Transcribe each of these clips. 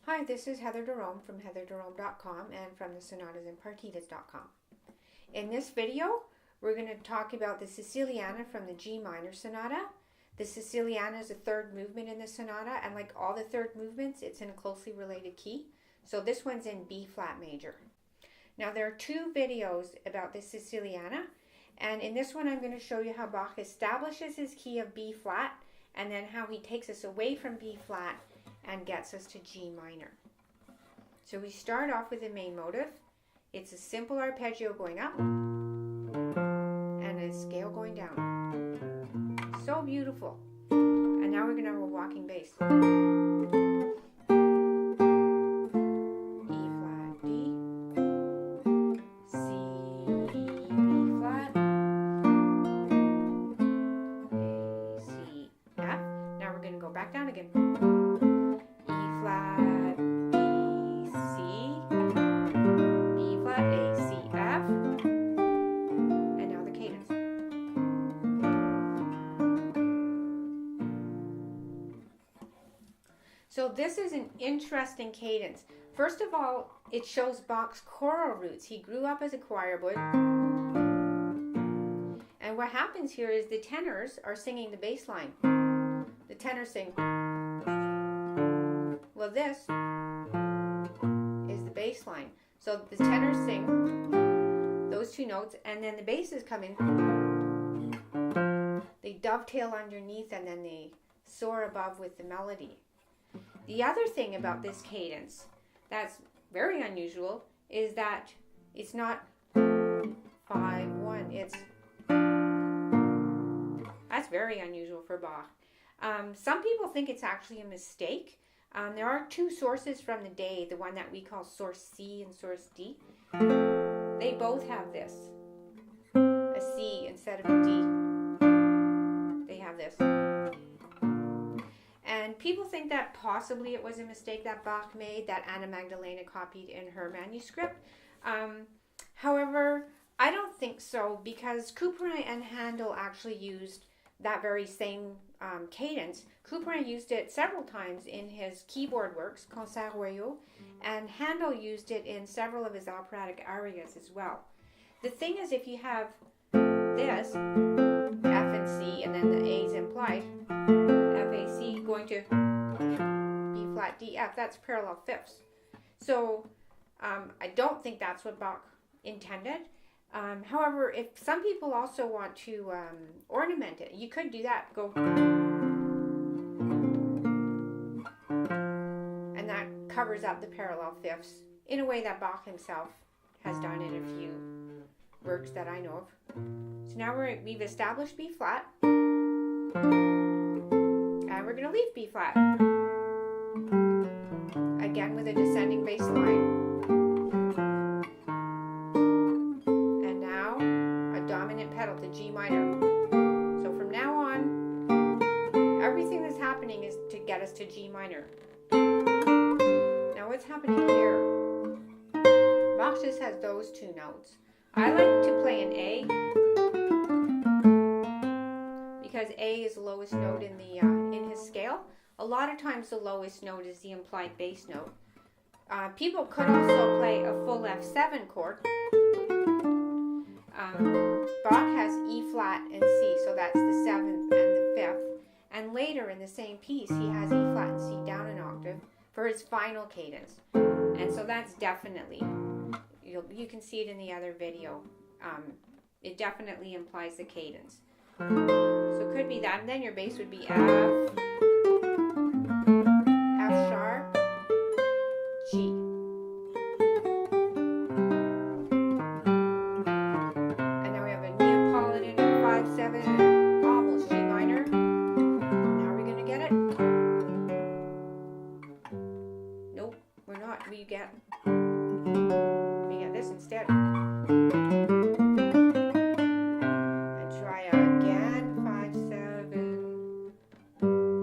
Hi, this is Heather DeRome from heatherderome.com and from the Sonatas and Partitas.com. In this video, we're going to talk about the Siciliana from the G minor sonata. The Siciliana is a third movement in the sonata, and like all the third movements, it's in a closely related key. So this one's in B flat major. Now there are two videos about the Siciliana, and in this one I'm going to show you how Bach establishes his key of B flat, and then how he takes us away from B flat and gets us to G minor. So we start off with the main motive. It's a simple arpeggio going up and a scale going down. So beautiful. And now we're going to have a walking bass. E flat, D, C, B flat, A, C, F. Now we're going to go back down again. So this is an interesting cadence. First of all, it shows Bach's choral roots. He grew up as a choir boy. And what happens here is the tenors are singing the bass line. The tenors sing. Well, this is the bass line. So the tenors sing those two notes, and then the basses come in. They dovetail underneath, and then they soar above with the melody. The other thing about this cadence that's very unusual is that it's not 5-1. That's very unusual for Bach. Some people think it's actually a mistake. There are two sources from the day, the one that we call source C and source D. They both have this, a C instead of a D. They have this. And people think that possibly it was a mistake that Bach made, that Anna Magdalena copied in her manuscript. However, I don't think so, because Couperin and Handel actually used that very same cadence. Couperin used it several times in his keyboard works, Cossack, and Handel used it in several of his operatic arias as well. The thing is, if you have this, F and C, and then the A's implied, F, A, C, going to B flat, D, F, that's parallel fifths. So I don't think that's what Bach intended. However, if some people also want to ornament it, you could do that. Go, and that covers up the parallel fifths in a way that Bach himself has done in a few works that I know of. So now we've established B flat, and we're going to leave B flat again with a descending bass line. Pedal to G minor. So from now on, everything that's happening is to get us to G minor. Now what's happening here? Bach just has those two notes. I like to play an A because A is the lowest note in the in his scale. A lot of times the lowest note is the implied bass note. People could also play a full F7 chord. Bach has E flat and C, so that's the 7th and the 5th. And later in the same piece, he has E flat and C down an octave for his final cadence. And so that's definitely, you can see it in the other video, it definitely implies the cadence. So it could be that, and then your bass would be F, F sharp, G. Almost G minor. Now we're going to get it. Nope, we're not. We get this instead. And try again. 5-7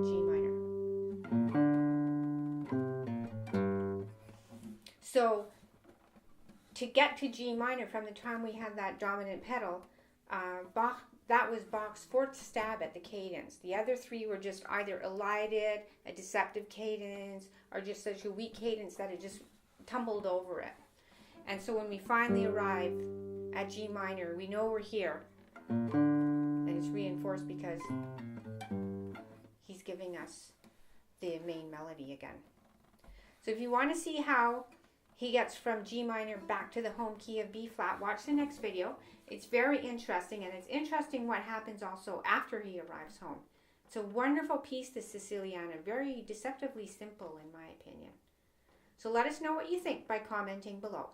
G minor. So to get to G minor from the time we have that dominant pedal, Bach, that was Bach's fourth stab at the cadence. The other three were just either elided, a deceptive cadence, or just such a weak cadence that it just tumbled over it. And so when we finally arrive at G minor, we know we're here. And it's reinforced because he's giving us the main melody again. So if you want to see how he gets from G minor back to the home key of B flat, watch the next video. It's very interesting, and it's interesting what happens also after he arrives home. It's a wonderful piece, the Siciliana, very deceptively simple in my opinion. So let us know what you think by commenting below.